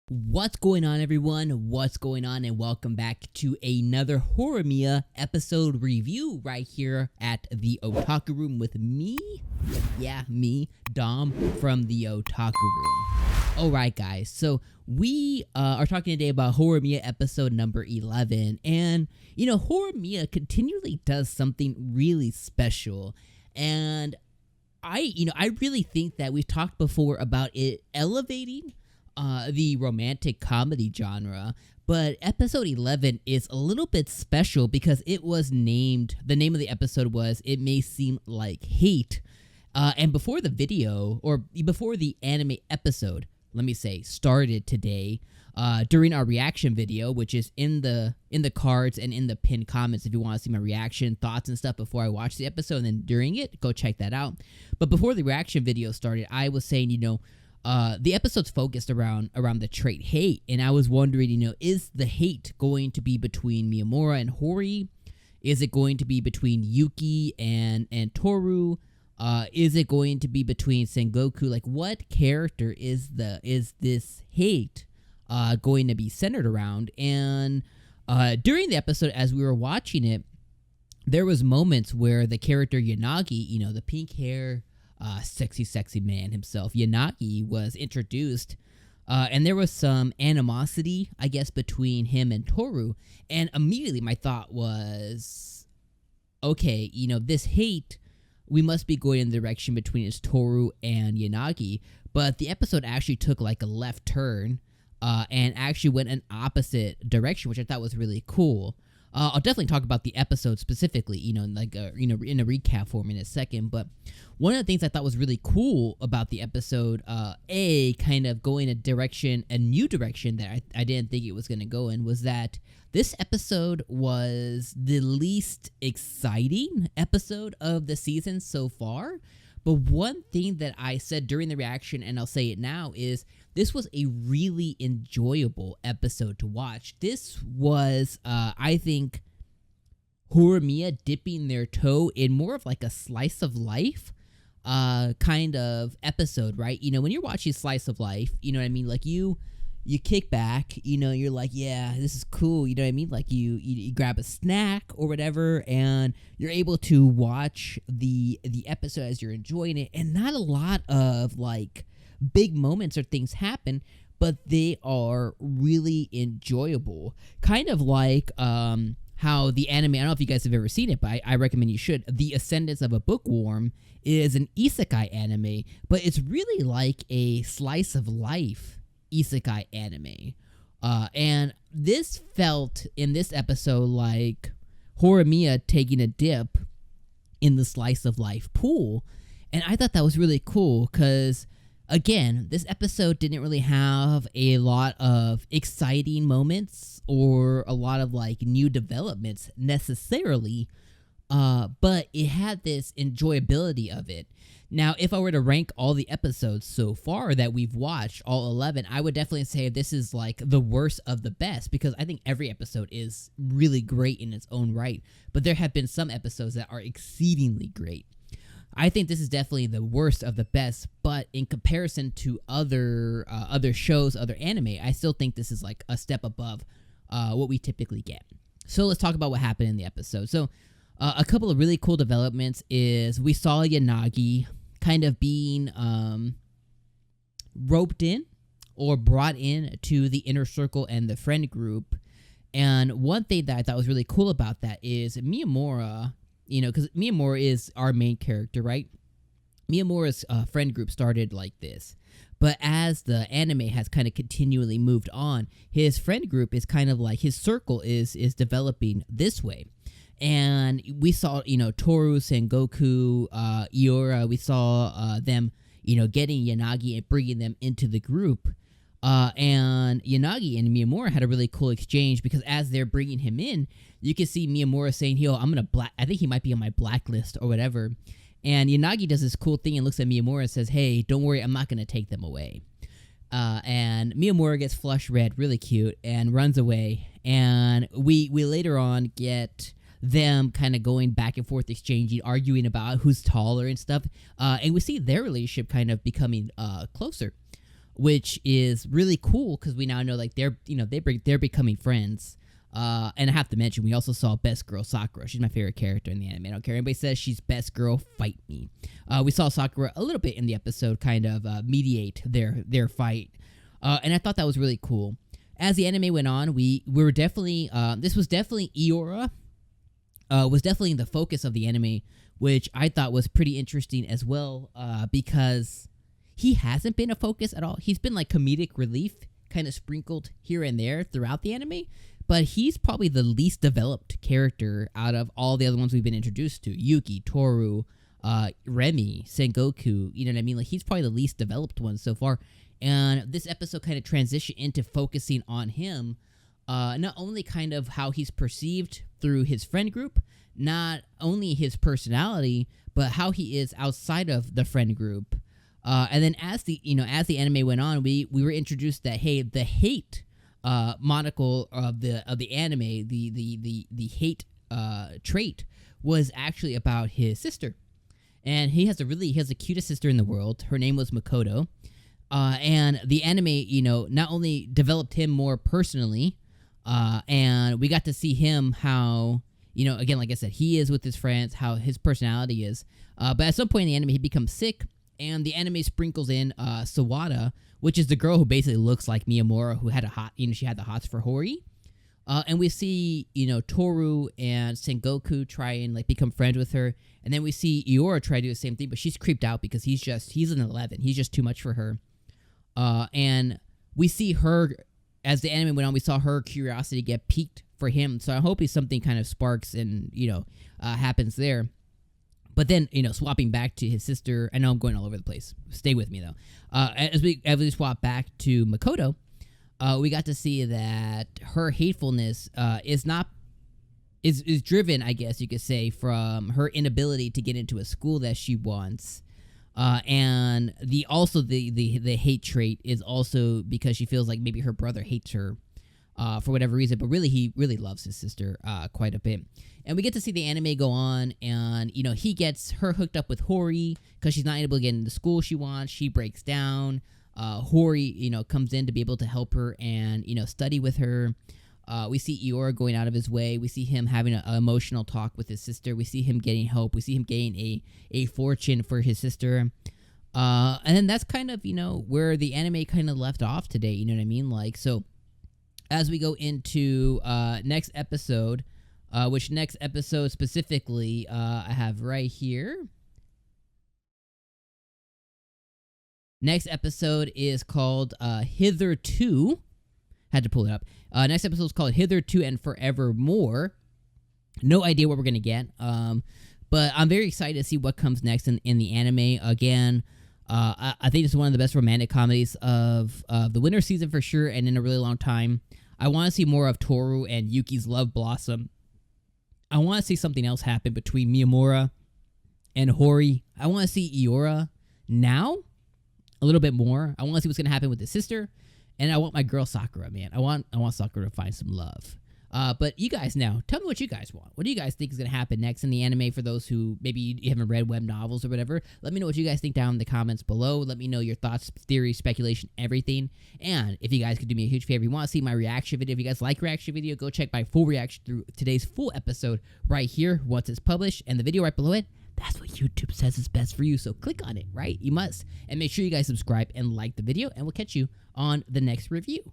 What's going on, everyone? What's going on? And welcome back to another Horimiya episode review right here at the Otaku Room with me. Yeah, me, Dom from the Otaku Room. Alright, guys, so we are talking today about Horimiya episode number 11. And, Horimiya continually does something really special. And I really think that we've talked before about it elevating the romantic comedy genre, but episode 11 is a little bit special because it was named, the name of the episode was It May Seem Like Hate, and before the video, or before the anime episode, let me say, started today, during our reaction video, which is in the cards and in the pinned comments if you want to see my reaction, thoughts, and stuff before I watch the episode, and then during it, go check that out. But before the reaction video started, I was saying, the episode's focused around the trait hate, and I was wondering, is the hate going to be between Miyamura and Hori? Is it going to be between Yuki and Toru? Is it going to be between Sengoku? Like, what character is this hate going to be centered around? And during the episode, as we were watching it, there was moments where the character Yanagi, the pink hair, sexy man himself, Yanagi, was introduced, and there was some animosity, I guess, between him and Toru, and immediately my thought was, okay, this hate, we must be going in the direction between it's Toru and Yanagi, but the episode actually took like a left turn, and actually went an opposite direction, which I thought was really cool. I'll definitely talk about the episode specifically, in a recap form in a second. But one of the things I thought was really cool about the episode, kind of going a new direction that I didn't think it was going to go in, was that this episode was the least exciting episode of the season so far. But one thing that I said during the reaction, and I'll say it now, is this was a really enjoyable episode to watch. This was, I think, Horimiya dipping their toe in more of like a slice of life kind of episode, right? When you're watching slice of life, you know what I mean? Like you kick back, you're like, yeah, this is cool, you know what I mean? Like you grab a snack or whatever, and you're able to watch the episode as you're enjoying it, and not a lot of like big moments or things happen, but they are really enjoyable. Kind of like how the anime, I don't know if you guys have ever seen it, but I recommend you should. The Ascendance of a Bookworm is an isekai anime, but it's really like a slice of life isekai anime. And this felt in this episode like Horimiya taking a dip in the slice of life pool. And I thought that was really cool because, again, this episode didn't really have a lot of exciting moments or a lot of like new developments necessarily, but it had this enjoyability of it. Now, if I were to rank all the episodes so far that we've watched, all 11, I would definitely say this is like the worst of the best, because I think every episode is really great in its own right, but there have been some episodes that are exceedingly great. I think this is definitely the worst of the best, but in comparison to other shows, other anime, I still think this is like a step above what we typically get. So let's talk about what happened in the episode. So a couple of really cool developments is we saw Yanagi kind of being roped in or brought in to the inner circle and the friend group. And one thing that I thought was really cool about that is Miyamura, because Miyamura is our main character, right? Miyamura's friend group started like this. But as the anime has kind of continually moved on, his friend group is kind of like, his circle is developing this way. And we saw, Toru, Sengoku, Iora, we saw them, getting Yanagi and bringing them into the group. And Yanagi and Miyamura had a really cool exchange, because as they're bringing him in, you can see Miyamura saying, yo, I think he might be on my blacklist or whatever. And Yanagi does this cool thing and looks at Miyamura and says, hey, don't worry, I'm not going to take them away. And Miyamura gets flush red, really cute, and runs away. And we later on get them kind of going back and forth, exchanging, arguing about who's taller and stuff. And we see their relationship kind of becoming closer. which is really cool because we now know like they're becoming friends. And I have to mention, we also saw Best Girl Sakura. She's my favorite character in the anime. I don't care anybody says she's best girl, fight me. We saw Sakura a little bit in the episode kind of mediate their fight. And I thought that was really cool. As the anime went on, we were definitely, this was definitely Eora, was definitely the focus of the anime, which I thought was pretty interesting as well, because he hasn't been a focus at all. He's been like comedic relief, kind of sprinkled here and there throughout the anime, but he's probably the least developed character out of all the other ones we've been introduced to. Yuki, Toru, Remy, Sengoku, you know what I mean? Like, he's probably the least developed one so far. And this episode kind of transitioned into focusing on him, not only kind of how he's perceived through his friend group, not only his personality, but how he is outside of the friend group. And then as the anime went on, we were introduced that, hey, the hate monocle of the anime, the hate trait was actually about his sister. And he has the cutest sister in the world. Her name was Makoto. And the anime, not only developed him more personally, and we got to see him how, again, like I said, he is with his friends, how his personality is. But at some point in the anime, he becomes sick, and the anime sprinkles in Sawada, which is the girl who basically looks like Miyamura, who had she had the hots for Hori. And we see, Toru and Sengoku try and like become friends with her. And then we see Eora try to do the same thing, but she's creeped out because he's an 11. He's just too much for her. And we see her, as the anime went on, we saw her curiosity get piqued for him. So I hope something kind of sparks and, happens there. But then, swapping back to his sister, I know I'm going all over the place. Stay with me, though. As we swap back to Makoto, we got to see that her hatefulness is driven, I guess you could say, from her inability to get into a school that she wants. And the hate trait is also because she feels like maybe her brother hates her for whatever reason, but really he really loves his sister quite a bit. And we get to see the anime go on, and he gets her hooked up with Hori because she's not able to get into the school she wants. She breaks down. Hori, comes in to be able to help her and study with her. We see Eora going out of his way. We see him having an emotional talk with his sister. We see him getting help. We see him getting a fortune for his sister. And then that's kind of, where the anime kind of left off today. You know what I mean? Like, so as we go into next episode, which next episode specifically I have right here. Next episode is called Hitherto. Had to pull it up. Next episode is called Hitherto and Forevermore. No idea what we're going to get. But I'm very excited to see what comes next in the anime. Again, I think it's one of the best romantic comedies of the winter season for sure, and in a really long time. I want to see more of Toru and Yuki's love blossom. I want to see something else happen between Miyamura and Hori. I want to see Eora now a little bit more. I want to see what's going to happen with his sister. And I want my girl Sakura, man. I want Sakura to find some love. But you guys now, tell me what you guys want. What do you guys think is going to happen next in the anime for those who maybe you haven't read web novels or whatever? Let me know what you guys think down in the comments below. Let me know your thoughts, theories, speculation, everything. And if you guys could do me a huge favor, if you want to see my reaction video, if you guys like reaction video, go check my full reaction through today's full episode right here once it's published. And the video right below it, that's what YouTube says is best for you. So click on it, right? You must. And make sure you guys subscribe and like the video. And we'll catch you on the next review.